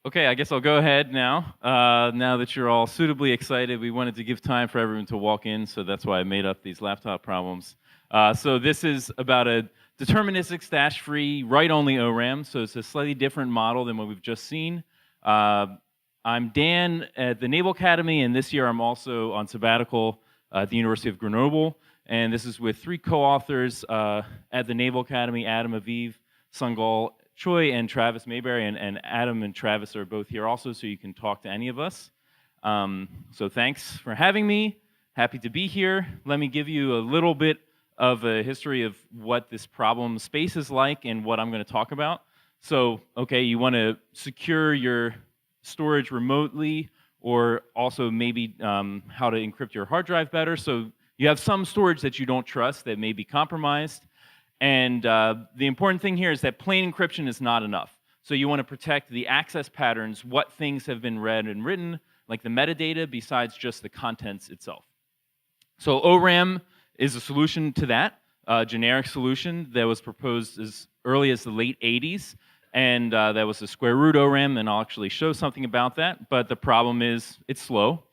Okay, I guess I'll go ahead now. Now that you're all suitably excited, we wanted to give time for everyone to walk in, so that's why I made up these laptop problems. So this is about a deterministic stash-free write-only ORAM, so it's a slightly different model than what we've just seen. I'm Dan at the Naval Academy, and this year I'm also on sabbatical at the University of Grenoble, and this is with three co-authors at the Naval Academy, Adam, Aviv, Sungal, Choi, and Travis Mayberry, and Adam and Travis are both here also, so you can talk to any of us. So thanks for having me. Happy to be here. Let me give you a little bit of a history of what this problem space is like and what I'm going to talk about. So, okay, you want to secure your storage remotely, or also maybe how to encrypt your hard drive better. So you have some storage that you don't trust that may be compromised. And the important thing here is that plain encryption is not enough. So you want to protect the access patterns, what things have been read and written, like the metadata, besides just the contents itself. So ORAM is a solution to that, a generic solution that was proposed as early as the late 80s. And that was the square root ORAM, and I'll actually show something about that. But the problem is it's slow.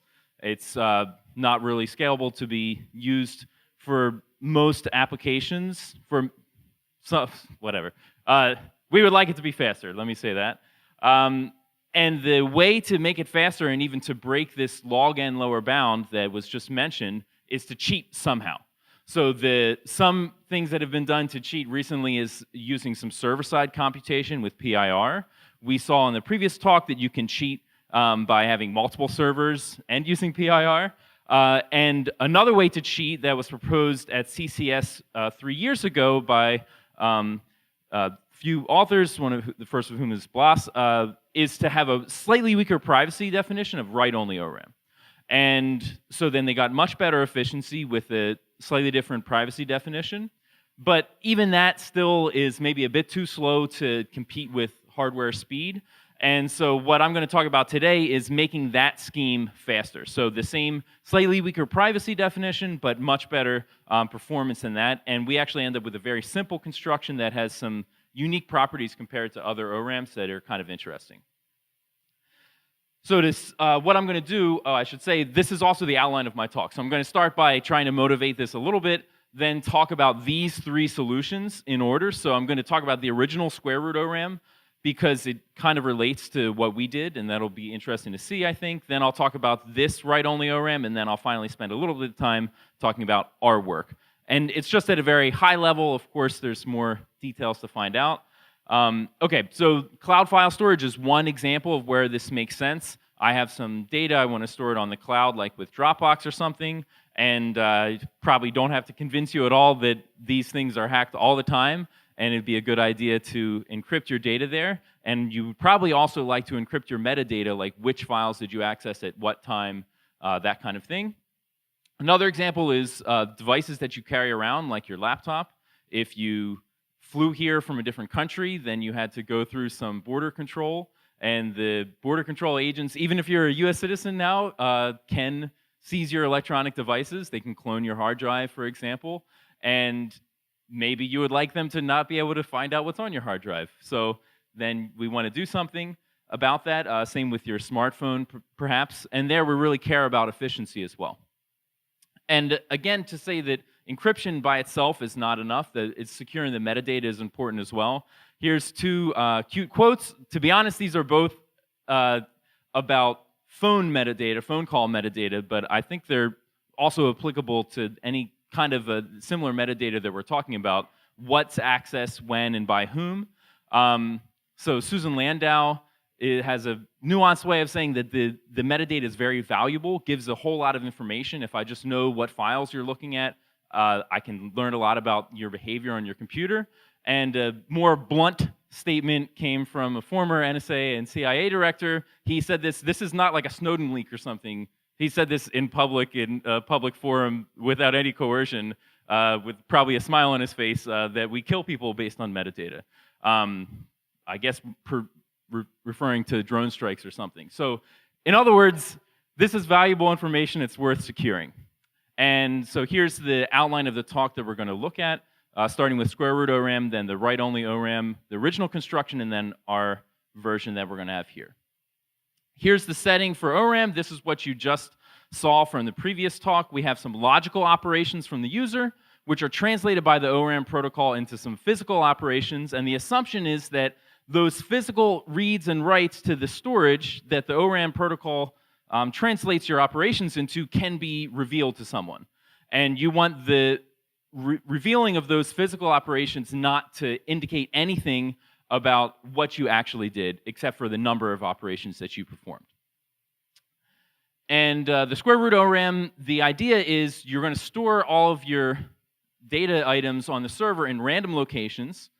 It's not really scalable to be used for most applications, for some, whatever. We would like it to be faster, let me say that. And the way to make it faster and even to break this log n lower bound that was just mentioned is to cheat somehow. So some things that have been done to cheat recently is using some server-side computation with PIR. We saw in the previous talk that you can cheat by having multiple servers and using PIR. And another way to cheat that was proposed at CCS 3 years ago by a few authors, the first of whom is Blas, is to have a slightly weaker privacy definition of write-only ORAM. And so then they got much better efficiency with a slightly different privacy definition. But even that still is maybe a bit too slow to compete with hardware speed. And so what I'm going to talk about today is making that scheme faster. So the same slightly weaker privacy definition, but much better performance than that. And we actually end up with a very simple construction that has some unique properties compared to other ORAMs that are kind of interesting. So what I'm going to do, I should say, this is also the outline of my talk. So I'm going to start by trying to motivate this a little bit, then talk about these three solutions in order. So I'm going to talk about the original square root ORAM, because it kind of relates to what we did, and that'll be interesting to see, I think. Then I'll talk about this write-only ORAM, and then I'll finally spend a little bit of time talking about our work. And it's just at a very high level. Of course, there's more details to find out. Okay, so cloud file storage is one example of where this makes sense. I have some data, I want to store it on the cloud, like with Dropbox or something, and probably don't have to convince you at all that these things are hacked all the time, and it'd be a good idea to encrypt your data there. And you would probably also like to encrypt your metadata, like which files did you access at what time, that kind of thing. Another example is devices that you carry around, like your laptop. If you flew here from a different country, then you had to go through some border control. And the border control agents, even if you're a US citizen now, can seize your electronic devices. They can clone your hard drive, for example. And maybe you would like them to not be able to find out what's on your hard drive. So then we want to do something about that. Same with your smartphone, perhaps. And there we really care about efficiency as well. And again, to say that encryption by itself is not enough, that it's securing the metadata is important as well. Here's two cute quotes. To be honest, these are both about phone metadata, phone call metadata, but I think they're also applicable to any kind of a similar metadata that we're talking about, what's accessed, when, and by whom. So Susan Landau, it has a nuanced way of saying that the metadata is very valuable, gives a whole lot of information. If I just know what files you're looking at, I can learn a lot about your behavior on your computer. And a more blunt statement came from a former NSA and CIA director. He said this is not like a Snowden leak or something. He said this in a public forum without any coercion, with probably a smile on his face, that we kill people based on metadata. I guess referring to drone strikes or something. So in other words, this is valuable information, it's worth securing. And so here's the outline of the talk that we're going to look at, starting with square root ORAM, then the write-only ORAM, the original construction, and then our version that we're going to have here. Here's the setting for ORAM. This is what you just saw from the previous talk. We have some logical operations from the user, which are translated by the ORAM protocol into some physical operations. And the assumption is that those physical reads and writes to the storage that the ORAM protocol translates your operations into can be revealed to someone. And you want the revealing of those physical operations not to indicate anything about what you actually did, except for the number of operations that you performed. And the square root ORAM, the idea is you're going to store all of your data items on the server in random locations,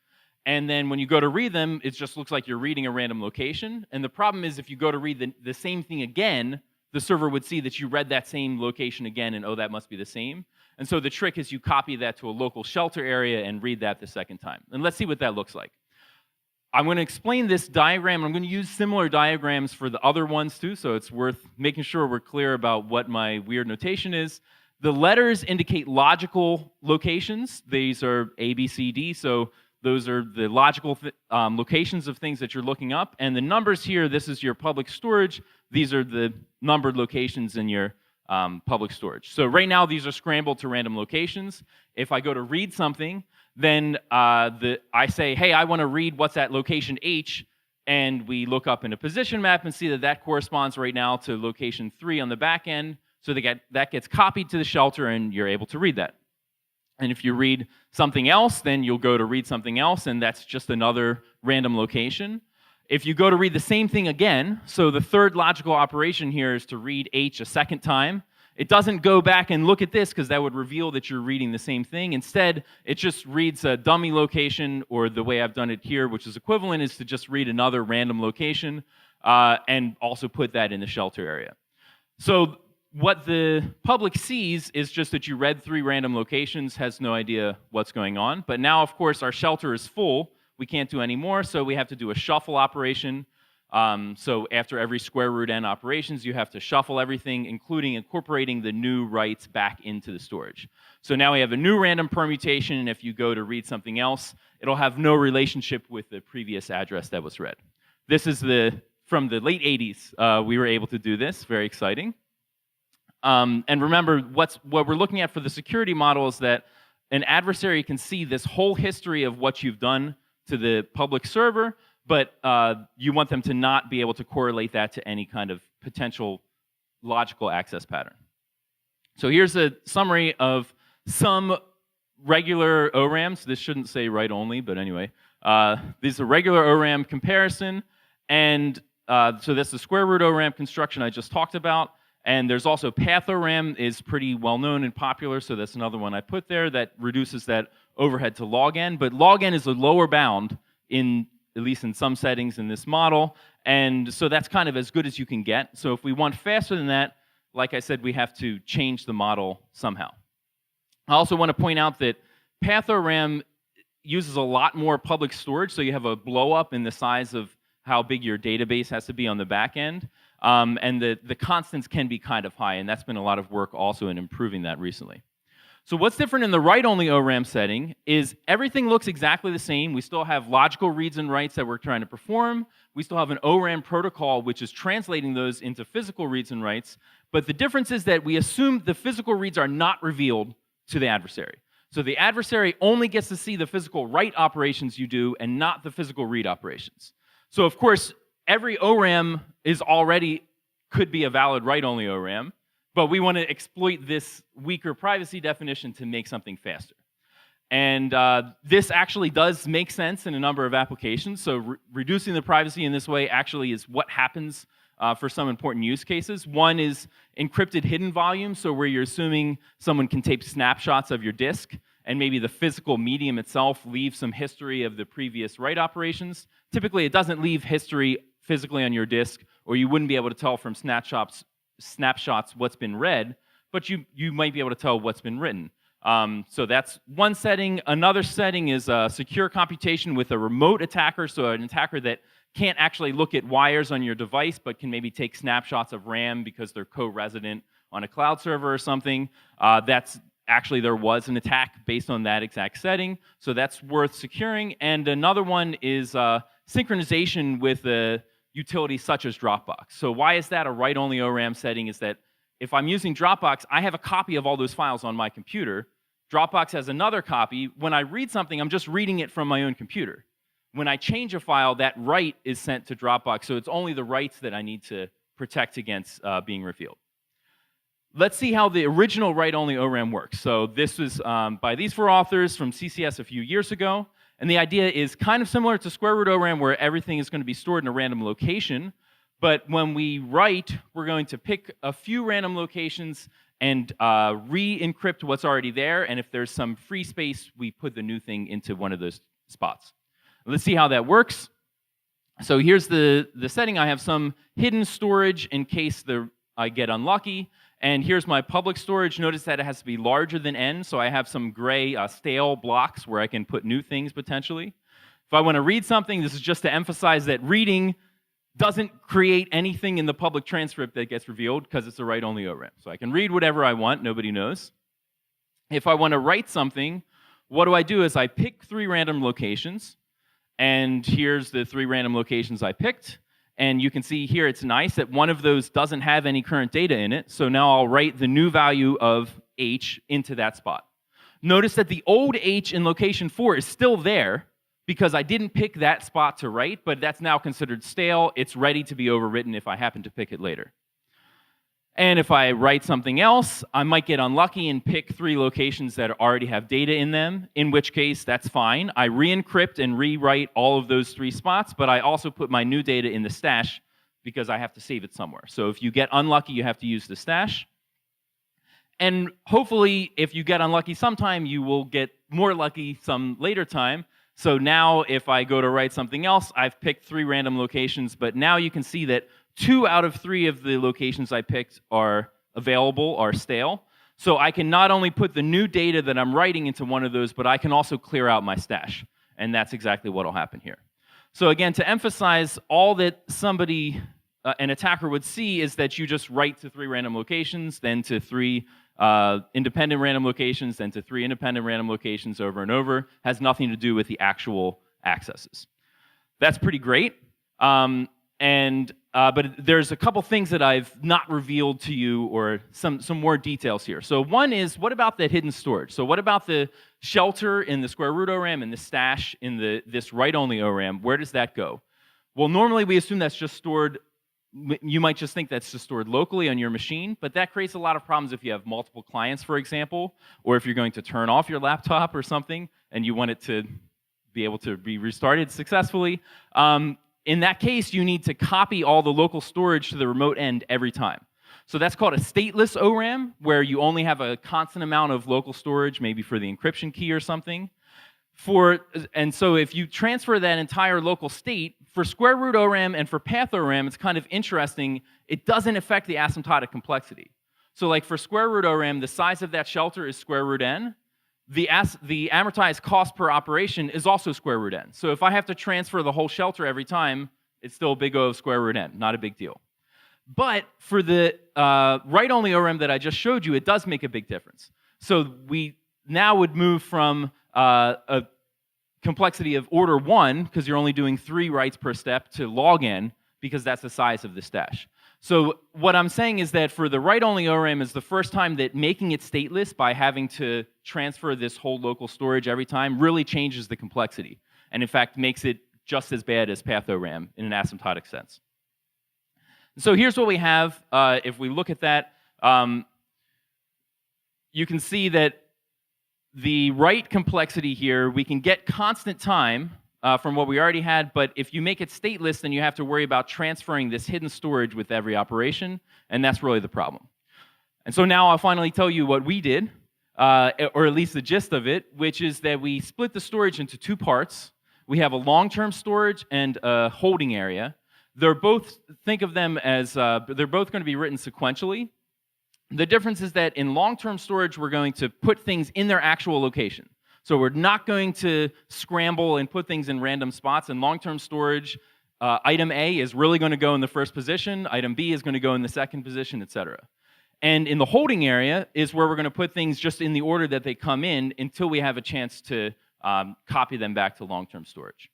and then when you go to read them, it just looks like you're reading a random location. And the problem is if you go to read the same thing again, the server would see that you read that same location again, and oh, that must be the same. And so the trick is you copy that to a local shelter area and read that the second time. And let's see what that looks like. I'm going to explain this diagram. I'm going to use similar diagrams for the other ones too, so it's worth making sure we're clear about what my weird notation is. The letters indicate logical locations. These are A, B, C, D, so those are the logical locations of things that you're looking up. And the numbers here, this is your public storage. These are the numbered locations in your public storage. So right now, these are scrambled to random locations. If I go to read something, then I say, hey, I want to read what's at location H, and we look up in a position map and see that that corresponds right now to location 3 on the back end. So that gets copied to the shelter, and you're able to read that. And if you read something else, then you'll go to read something else, and that's just another random location. If you go to read the same thing again, so the third logical operation here is to read H a second time. It doesn't go back and look at this because that would reveal that you're reading the same thing. Instead, it just reads a dummy location, or the way I've done it here, which is equivalent, is to just read another random location and also put that in the shelter area. So what the public sees is just that you read 3 random locations, has no idea what's going on. But now, of course, our shelter is full. We can't do any more, so we have to do a shuffle operation. So after every square root n operations, you have to shuffle everything, including incorporating the new writes back into the storage. So now we have a new random permutation, and if you go to read something else, it'll have no relationship with the previous address that was read. This is from the late 80s. We were able to do this, very exciting. And remember, what we're looking at for the security model is that an adversary can see this whole history of what you've done to the public server, but you want them to not be able to correlate that to any kind of potential logical access pattern. So here's a summary of some regular ORAMs. This shouldn't say write only, but anyway. This is a regular ORAM comparison, and so that's the square root ORAM construction I just talked about. And there's also path ORAM is pretty well known and popular, so that's another one I put there that reduces that overhead to log n. But log n is a lower bound, at least in some settings in this model, and so that's kind of as good as you can get. So if we want faster than that, like I said, we have to change the model somehow. I also want to point out that path ORAM uses a lot more public storage, so you have a blow up in the size of how big your database has to be on the back end. And the constants can be kind of high, and that's been a lot of work also in improving that recently. So what's different in the write-only ORAM setting is everything looks exactly the same. We still have logical reads and writes that we're trying to perform. We still have an ORAM protocol, which is translating those into physical reads and writes. But the difference is that we assume the physical reads are not revealed to the adversary. So the adversary only gets to see the physical write operations you do and not the physical read operations. So of course, every ORAM could be a valid write-only ORAM, but we want to exploit this weaker privacy definition to make something faster. And this actually does make sense in a number of applications. So reducing the privacy in this way actually is what happens for some important use cases. One is encrypted hidden volume, so where you're assuming someone can take snapshots of your disk, and maybe the physical medium itself leaves some history of the previous write operations. Typically, it doesn't leave history physically on your disk, or you wouldn't be able to tell from snapshots what's been read, but you might be able to tell what's been written. So that's one setting. Another setting is secure computation with a remote attacker, so an attacker that can't actually look at wires on your device, but can maybe take snapshots of RAM because they're co-resident on a cloud server or something. Actually, there was an attack based on that exact setting, so that's worth securing. And another one is synchronization with utilities such as Dropbox. So why is that a write-only ORAM setting? Is that if I'm using Dropbox, I have a copy of all those files on my computer. Dropbox has another copy. When I read something, I'm just reading it from my own computer. When I change a file, that write is sent to Dropbox, so it's only the writes that I need to protect against being revealed. Let's see how the original write-only ORAM works. So this was by these 4 authors from CCS a few years ago, and the idea is kind of similar to square root ORAM, where everything is going to be stored in a random location, but when we write, we're going to pick a few random locations and re-encrypt what's already there, and if there's some free space, we put the new thing into one of those spots. Let's see how that works. So here's the setting. I have some hidden storage in case I get unlucky, and here's my public storage. Notice that it has to be larger than n, so I have some gray stale blocks where I can put new things potentially. If I want to read something, this is just to emphasize that reading doesn't create anything in the public transcript that gets revealed because it's a write-only ORAM. So I can read whatever I want, nobody knows. If I want to write something, what do? Is I pick 3 random locations, and here's the 3 random locations I picked. And you can see here it's nice that one of those doesn't have any current data in it, so now I'll write the new value of h into that spot. Notice that the old h in location 4 is still there, because I didn't pick that spot to write, but that's now considered stale. It's ready to be overwritten if I happen to pick it later. And if I write something else, I might get unlucky and pick 3 locations that already have data in them, in which case that's fine. I re-encrypt and rewrite all of those 3 spots, but I also put my new data in the stash because I have to save it somewhere. So if you get unlucky, you have to use the stash. And hopefully, if you get unlucky sometime, you will get more lucky some later time. So now if I go to write something else, I've picked 3 random locations, but now you can see that 2 out of 3 of the locations I picked are available, are stale. So I can not only put the new data that I'm writing into one of those, but I can also clear out my stash. And that's exactly what will happen here. So again, to emphasize, all that somebody, an attacker would see is that you just write to 3 random locations, then to 3 independent random locations, then to 3 independent random locations over and over. Has nothing to do with the actual accesses. That's pretty great. But there's a couple things that I've not revealed to you, or some more details here. So one is, what about the hidden storage? So what about the shelter in the square root ORAM and the stash in this write-only ORAM? Where does that go? Well, normally we assume that's just stored. You might just think that's just stored locally on your machine, but that creates a lot of problems if you have multiple clients, for example, or if you're going to turn off your laptop or something and you want it to be able to be restarted successfully. In that case, you need to copy all the local storage to the remote end every time. So that's called a stateless ORAM, where you only have a constant amount of local storage, maybe for the encryption key or something. And so if you transfer that entire local state, for square root ORAM and for path ORAM, it's kind of interesting. It doesn't affect the asymptotic complexity. So like for square root ORAM, the size of that shelter is square root n. The amortized cost per operation is also square root n. So if I have to transfer the whole shelter every time, it's still a big O of square root n, not a big deal. But for the write-only ORAM that I just showed you, it does make a big difference. So we now would move from a complexity of order 1, because you're only doing 3 writes per step, to log n, because that's the size of the stash. So what I'm saying is that for the write-only ORAM is the first time that making it stateless by having to transfer this whole local storage every time really changes the complexity, and in fact makes it just as bad as path ORAM in an asymptotic sense. So here's what we have. If we look at that, you can see that the write complexity here, we can get constant time from what we already had, but if you make it stateless, then you have to worry about transferring this hidden storage with every operation, and that's really the problem. And so now I'll finally tell you what we did, or at least the gist of it, which is that we split the storage into 2 parts. We have a long-term storage and a holding area. They're both, think of them as, they're both going to be written sequentially. The difference is that in long-term storage, we're going to put things in their actual location. So we're not going to scramble and put things in random spots. In long-term storage, item A is really going to go in the first position, item B is going to go in the second position, etc. And in the holding area is where we're going to put things just in the order that they come in until we have a chance to copy them back to long-term storage.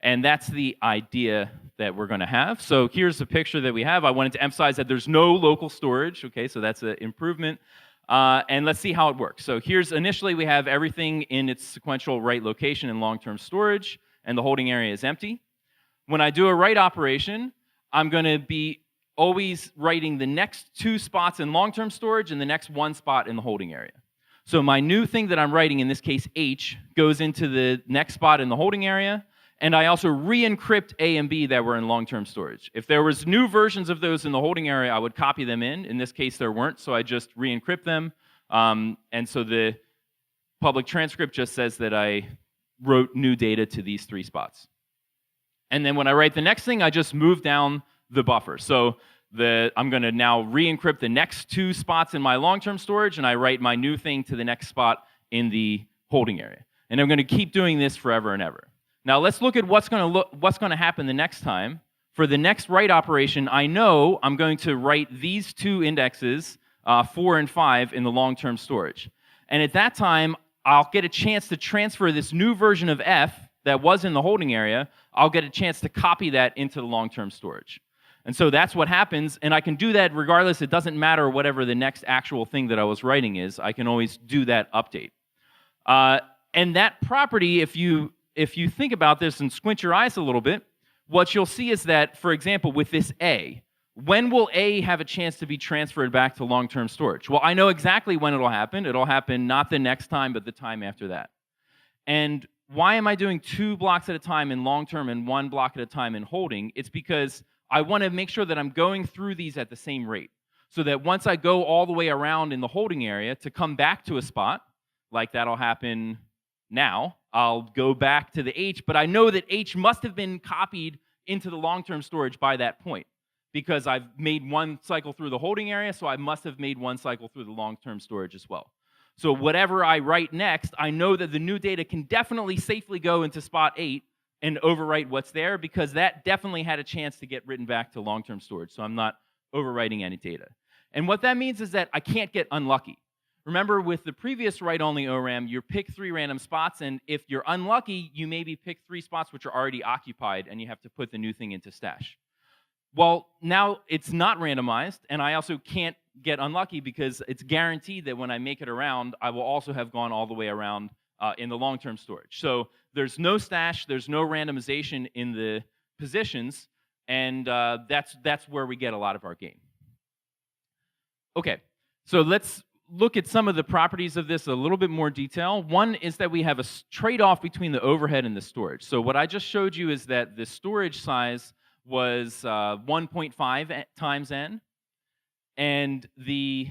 And that's the idea that we're going to have. So here's a picture that we have. I wanted to emphasize that there's no local storage. Okay, so that's an improvement. And let's see how it works. So here's initially we have everything in its sequential write location in long-term storage, and the holding area is empty. When I do a write operation, I'm going to be always writing the next 2 spots in long-term storage and the next 1 spot in the holding area. So my new thing that I'm writing, in this case H, goes into the next spot in the holding area, and I also re-encrypt A and B that were in long-term storage. If there was new versions of those in the holding area, I would copy them in. In this case, there weren't, so I just re-encrypt them. And so the public transcript just says that I wrote new data to these 3 spots. And then when I write the next thing, I just move down the buffer. So I'm going to now re-encrypt the next 2 spots in my long-term storage, and I write my new thing to the next spot in the holding area. And I'm going to keep doing this forever and ever. Now let's look at what's going to happen the next time. For the next write operation, I know I'm going to write these 2 indexes, 4 and 5, in the long-term storage. And at that time, I'll get a chance to transfer this new version of F that was in the holding area. I'll get a chance to copy that into the long-term storage. And so that's what happens, and I can do that regardless. It doesn't matter whatever the next actual thing that I was writing is. I can always do that update. And that property, if you think about this and squint your eyes a little bit, what you'll see is that, for example, with this A, when will A have a chance to be transferred back to long-term storage? Well, I know exactly when it'll happen. It'll happen not the next time, but the time after that. And why am I doing 2 blocks at a time in long-term and 1 block at a time in holding? It's because I want to make sure that I'm going through these at the same rate, so that once I go all the way around in the holding area to come back to a spot, like that'll happen now, I'll go back to the H, but I know that H must have been copied into the long-term storage by that point, because I've made 1 cycle through the holding area, so I must have made 1 cycle through the long-term storage as well. So whatever I write next, I know that the new data can definitely safely go into spot 8 and overwrite what's there, because that definitely had a chance to get written back to long-term storage, so I'm not overwriting any data. And what that means is that I can't get unlucky. Remember, with the previous write-only ORAM, you pick 3 random spots, and if you're unlucky, you maybe pick 3 spots which are already occupied, and you have to put the new thing into stash. Well, now it's not randomized, and I also can't get unlucky because it's guaranteed that when I make it around, I will also have gone all the way around in the long-term storage. So there's no stash, there's no randomization in the positions, and that's where we get a lot of our gain. Okay, so let's look at some of the properties of this in a little bit more detail. One is that we have a trade-off between the overhead and the storage. So what I just showed you is that the storage size was 1.5 times n, and the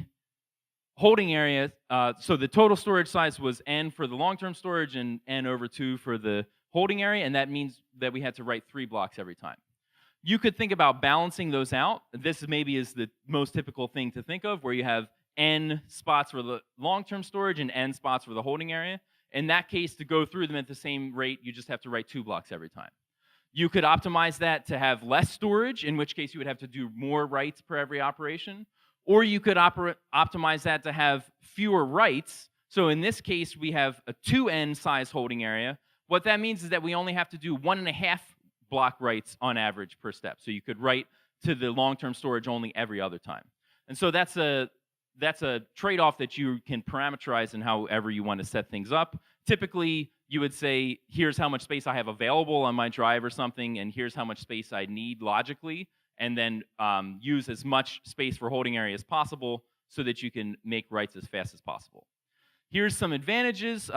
holding area, so the total storage size was n for the long-term storage and n over 2 for the holding area, and that means that we had to write 3 blocks every time. You could think about balancing those out. This maybe is the most typical thing to think of, where you have n spots for the long-term storage and n spots for the holding area. In that case, to go through them at the same rate, you just have to write 2 blocks every time. You could optimize that to have less storage, in which case you would have to do more writes per every operation. Or you could optimize that to have fewer writes. So in this case, we have a 2n size holding area. What that means is that we only have to do 1.5 block writes on average per step. So you could write to the long-term storage only every other time. And so that's a trade-off that you can parameterize in however you want to set things up. Typically, you would say, here's how much space I have available on my drive or something, and here's how much space I need logically, and then use as much space for holding area as possible so that you can make writes as fast as possible. Here's some advantages.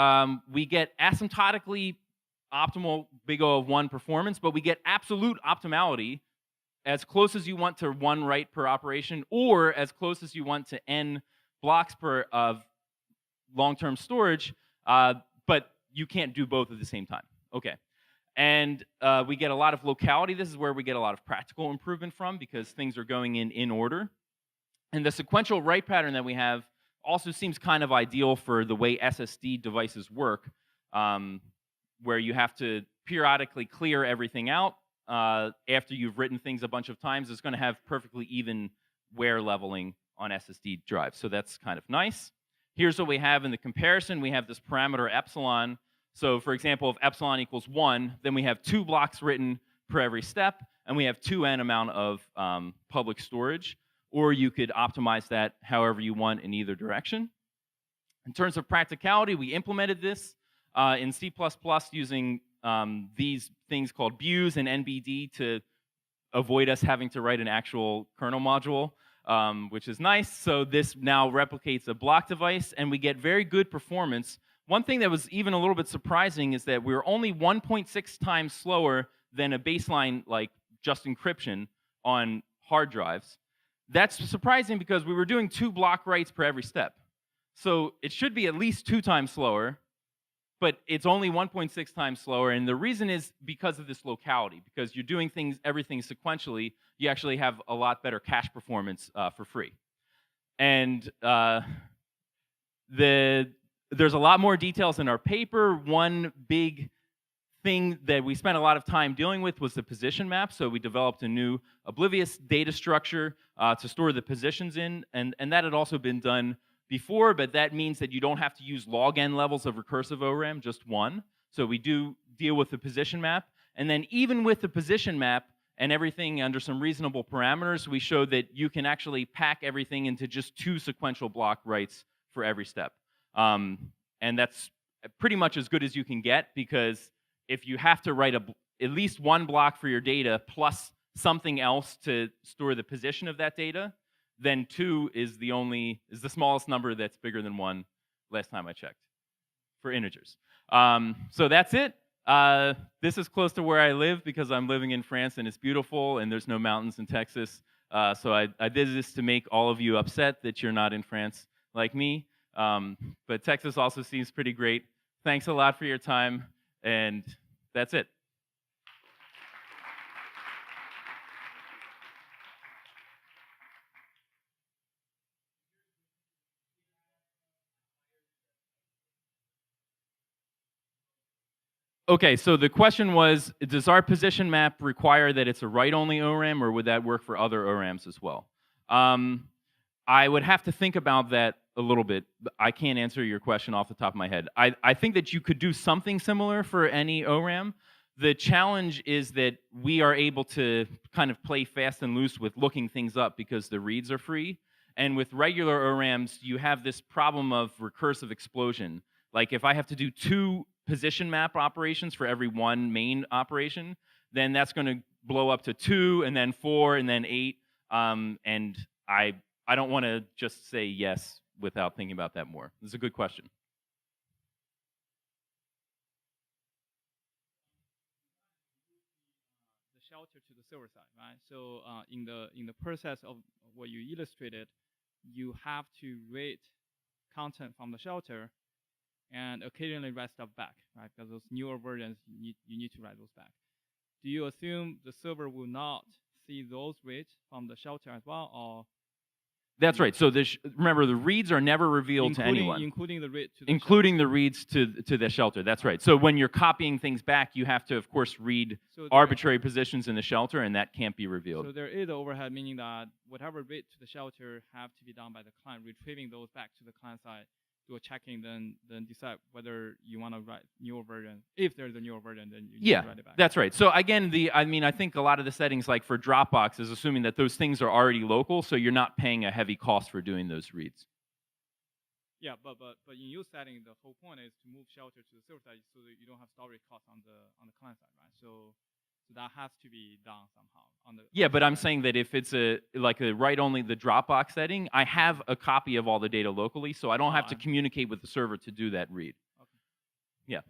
We get asymptotically optimal big O of 1 performance, but we get absolute optimality as close as you want to 1 write per operation, or as close as you want to n blocks per of long-term storage, but you can't do both at the same time. Okay. And we get a lot of locality. This is where we get a lot of practical improvement from, because things are going in order. And the sequential write pattern that we have also seems kind of ideal for the way SSD devices work, where you have to periodically clear everything out after you've written things a bunch of times. It's going to have perfectly even wear leveling on SSD drives. So that's kind of nice. Here's what we have in the comparison. We have this parameter epsilon. So for example, if epsilon equals 1, then we have 2 blocks written per every step, and we have 2n amount of public storage, or you could optimize that however you want in either direction. In terms of practicality, we implemented this in C++ using these things called BUs and NBD to avoid us having to write an actual kernel module, which is nice. So this now replicates a block device, and we get very good performance. One thing that was even a little bit surprising is that we're only 1.6 times slower than a baseline, like just encryption on hard drives. That's surprising because we were doing 2 block writes per every step. So it should be at least 2 times slower, but it's only 1.6 times slower. And the reason is because of this locality. Because you're doing everything sequentially, you actually have a lot better cache performance for free. And there's a lot more details in our paper. One big thing that we spent a lot of time dealing with was the position map. So we developed a new oblivious data structure to store the positions in. And that had also been done before, but that means that you don't have to use log n levels of recursive ORAM, just 1. So we do deal with the position map. And then even with the position map and everything under some reasonable parameters, we showed that you can actually pack everything into just 2 sequential block writes for every step. And that's pretty much as good as you can get, because if you have to write at least 1 block for your data plus something else to store the position of that data, then 2 is the smallest number that's bigger than 1 last time I checked for integers. So that's it. This is close to where I live because I'm living in France and it's beautiful and there's no mountains in Texas. So I did this to make all of you upset that you're not in France like me. But Texas also seems pretty great. Thanks a lot for your time, and that's it. Okay, so the question was, does our position map require that it's a write-only ORAM, or would that work for other ORAMs as well? I would have to think about that a little bit. I can't answer your question off the top of my head. I think that you could do something similar for any ORAM. The challenge is that we are able to kind of play fast and loose with looking things up because the reads are free. And with regular ORAMs, you have this problem of recursive explosion. Like if I have to do 2 position map operations for every 1 main operation, then that's going to blow up to 2, and then 4, and then 8. And I don't want to just say yes without thinking about that more. This is a good question. The shelter to the server side, right? So in the process of what you illustrated, you have to read content from the shelter and occasionally write stuff back, right? Because those newer versions, you need to write those back. Do you assume the server will not see those reads from the shelter as well, or? That's right. So remember, the reads are never revealed to anyone. Including the read to the including shelter. the reads to the shelter. That's right. So when you're copying things back, you have to, of course, read arbitrary positions in the shelter, and that can't be revealed. So there is overhead, meaning that whatever read to the shelter have to be done by the client, retrieving those back to the client side, do a checking, then decide whether you want to write newer version. If there's a newer version, then you need to write it back. That's right. So again, I think a lot of the settings, like for Dropbox, is assuming that those things are already local, so you're not paying a heavy cost for doing those reads. Yeah, but in your setting, the whole point is to move shelter to the server side so that you don't have storage costs on the client side, right? So that has to be done somehow on the. Yeah, but I'm saying that if it's like a write-only the Dropbox setting, I have a copy of all the data locally, so I don't have to communicate with the server to do that read. Okay. Yeah.